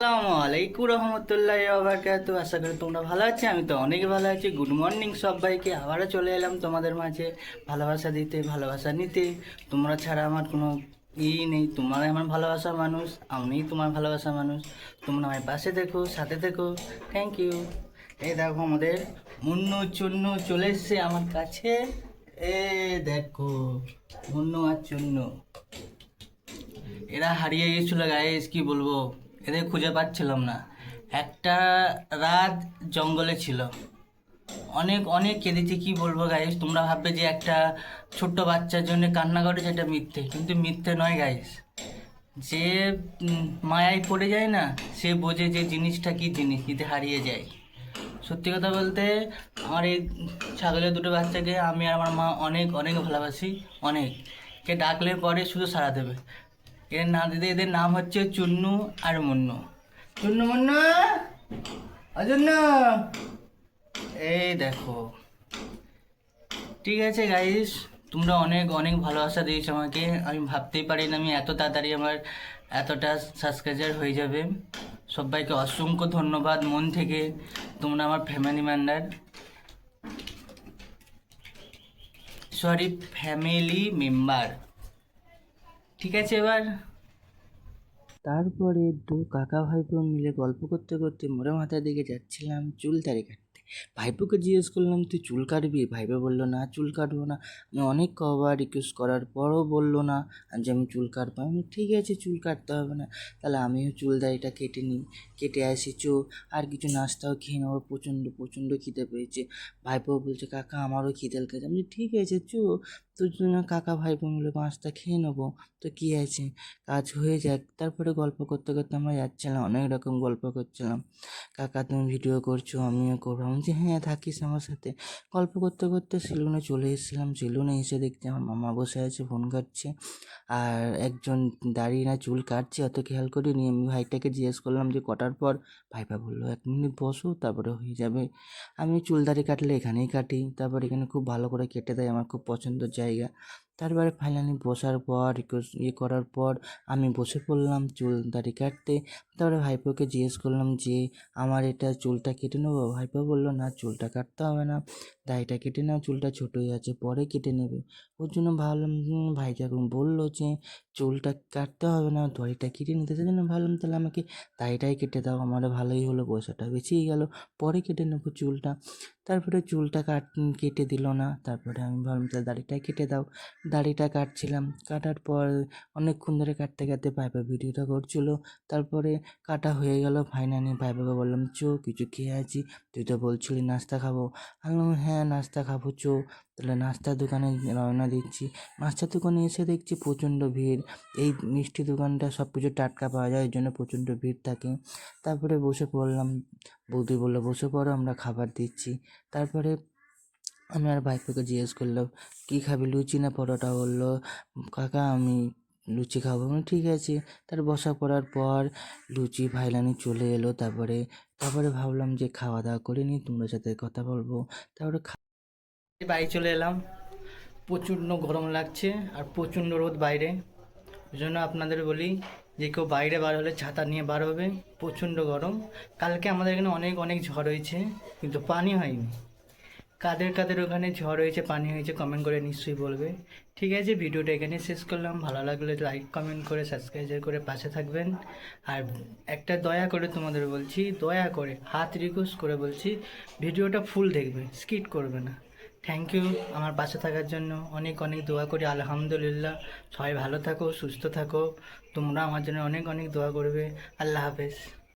আসসালামু আলাইকুম রহমতুল্লাহ বারাকাতু। আশা করি তোমরা ভালো আছো, আমি তো অনেক ভালো আছি। গুড মর্নিং সবাইকে, আবারও চলে এলাম তোমাদের মাঝে ভালোবাসা দিতে, ভালোবাসা নিতে। তোমরা ছাড়া আমার কোনো নেই, তোমরাই আমার ভালোবাসার মানুষ, আমিই তোমার ভালোবাসার মানুষ। তোমরা আমার পাশে দেখো, সাথে দেখো। Thank you. এই দেখো আমাদের মুন্নু চুন্নু চলে এসছে আমার কাছে। এ দেখো, মুন্নু আর চুন্নু এরা হারিয়ে গিয়েছিল গাইস, কি বলবো, এদের খুঁজে পাচ্ছিলাম না। একটা রাত জঙ্গলে ছিল, অনেক অনেক কেঁদেছি, কি বলবো গাইস। তোমরা ভাববে যে একটা ছোট্ট বাচ্চার জন্য কান্না করেছে, এটা মিথ্যে, কিন্তু মিথ্যে নয় গাইস। যে মায়ায় পড়ে যায় না, সে বোঝে যে জিনিসটা কি জিনিস, যদি হারিয়ে যায়। সত্যি কথা বলতে, আমার এই ছাগলের দুটো বাচ্চাকে আমি আর আমার মা অনেক অনেক ভালোবাসি, অনেক। কে ডাকলে পরে শুধু সাড়া দেবে। এদের নাম হচ্ছে চুন্নু আর মুন্নু। চুন্নু মুন্নু অজন্য, এই দেখো। ঠিক আছে গাইস, তোমরা অনেক অনেক ভালোবাসা দিয়েছো আমাকে। আমি ভাবতেই পারিনি আমি এত তাড়াতাড়ি আমার এতটা সাবস্ক্রাইবার হয়ে যাবে। সবাইকে অসংখ্য ধন্যবাদ মন থেকে। তোমরা আমার family member, sorry family member. ঠিক আছে এবার। তারপরে দু কাকা ভাইপো মিলে গল্প করতে করতে মোড়ে মাথার দিকে যাচ্ছিলাম চুল দাড়ি কাটতে। ভাইপোকে জিজ্ঞেস করলাম, তুই চুল কাটবি? ভাইপো বললো, না চুল কাটবো না। আমি অনেক কবার রিকোয়েস্ট করার পরও বললো না যে আমি চুল কাটবো। আমি ঠিক আছে, চুল কাটতে হবে না, তাহলে আমিও চুল দাড়িটা কেটে নিই। কেটে আসি, আর কিছু নাস্তাও খেয়ে নেবো, প্রচণ্ড প্রচণ্ড খিদে পেয়েছে। ভাইপো বলছে, কাকা আমারও খিদে লেগেছে। আমি ঠিক আছে তোর জন্য কাকা ভাইপো মিলে পাঁচটা খেয়ে নেবো, তো কী আছে, কাজ হয়ে যাক। তারপরে গল্প করতে করতে আমরা যাচ্ছিলাম, অনেক রকম গল্প করছিলাম। কাকা তুমি ভিডিও করছো, আমিও করবো। আমি বলছি, হ্যাঁ থাকিস আমার সাথে। গল্প করতে করতে সেলুনে চলে এসেছিলাম। সেলুনে এসে দেখছি আমার মামা বসে আছে, ফোন কাটছে, আর একজন দাড়ি না চুল কাটছে, অত খেয়াল করিনি। আমি ভাইটাকে জিজ্ঞেস করলাম যে কটার পর। ভাইপা বললো 1 মিনিট বসো, তারপরে হয়ে যাবে। আমি চুল দাড়ি কাটলে এখানেই কাটি, তারপর এখানে খুব ভালো করে কেটে দেয়, আমার খুব পছন্দের জায়গা। তারপরে ফাইনালি বসার পর করার পর আমি বসে পড়লাম চুল দাড়ি কাটতে। তারপরে ভাইপোকে জিজ্ঞেস করলাম যে আমার এটা চুলটা কেটে নেবো? ভাইপো বললো, না চুলটা কাটতে হবে না, দাড়িটা কেটে নাও, চুলটা ছোটোই আছে, পরে কেটে নেবে। ওর জন্য ভাবলাম ভাই যখন বললো যে চুলটা কাটতে হবে না, দাড়িটা কেটে নিতে, সেই জন্য ভাবলাম তাহলে আমাকে দাড়িটাই কেটে দাও, আমারও ভালোই হলো, পয়সাটা বেঁচেই গেল, পরে কেটে নেবো চুলটা। তারপরে চুলটা কেটে দিল না। তারপরে আমি ভাবলাম তাহলে দাড়িটাই কেটে দাও। দাড়িটা কাটছিলাম, কাটার পর অনেকক্ষণ ধরে কাটতে কাটতে ভাইপা ভিডিওটা করছিলো। তারপরে কাটা হয়ে গেল। ফাইনালি ভাইপাকে বললাম, কিছু খেয়ে আছি, তুই তো বলছিলি নাস্তা খাবো। আমি বললাম, হ্যাঁ নাস্তা খাবো, তাহলে নাস্তার দোকানে রওনা দিচ্ছি। নাস্তার দোকানে এসে দেখছি প্রচণ্ড ভিড়। এই মিষ্টি দোকানটা সব কিছু টাটকা পাওয়া যায়, ওই জন্য প্রচণ্ড ভিড় থাকে। তারপরে বসে পড়লাম, বৌদি বললো বসে পড়ো, আমরা খাবার দিচ্ছি। তারপরে আমি আর ভাইপোকে জিজ্ঞেস করলাম, কী খাবি, লুচি না পরোটা? বললো, কাকা আমি লুচি খাবো। আমি ঠিক আছে। তার বসা পড়ার পর লুচি ফাইলানি চলে এলো। তারপরে ভাবলাম যে খাওয়া দাওয়া করে নিই, তোমরা সাথে কথা বলবো। তারপরে বাড়ি চলে এলাম। প্রচণ্ড গরম লাগছে আর প্রচণ্ড রোদ বাইরে। ওই জন্য আপনাদের বলি যে কেউ বাইরে বার হলে ছাতা নিয়ে বার হবে, প্রচণ্ড গরম। কালকে আমাদের এখানে অনেক অনেক ঝড় হয়েছে, কিন্তু পানি হয়নি। কাদের কাদের ওখানে ঝড় হয়েছে, পানি হয়েছে, কমেন্ট করে নিশ্চয়ই বলবে। ঠিক আছে, ভিডিওটা এখানে শেষ করলাম। ভালো লাগলে লাইক কমেন্ট করে সাবস্ক্রাইব করে পাশে থাকবেন। আর একটা দয়া করে তোমাদের বলছি, দয়া করে হাত রিকোয়েস্ট করে বলছি, ভিডিওটা ফুল দেখবে, স্কিপ করবে না। থ্যাংক ইউ আমার পাশে থাকার জন্য। অনেক অনেক দোয়া করি, আলহামদুলিল্লাহ। সবাই ভালো থাকো, সুস্থ থাকো। তোমরা আমার জন্য অনেক অনেক দোয়া করবে। আল্লাহ হাফেজ।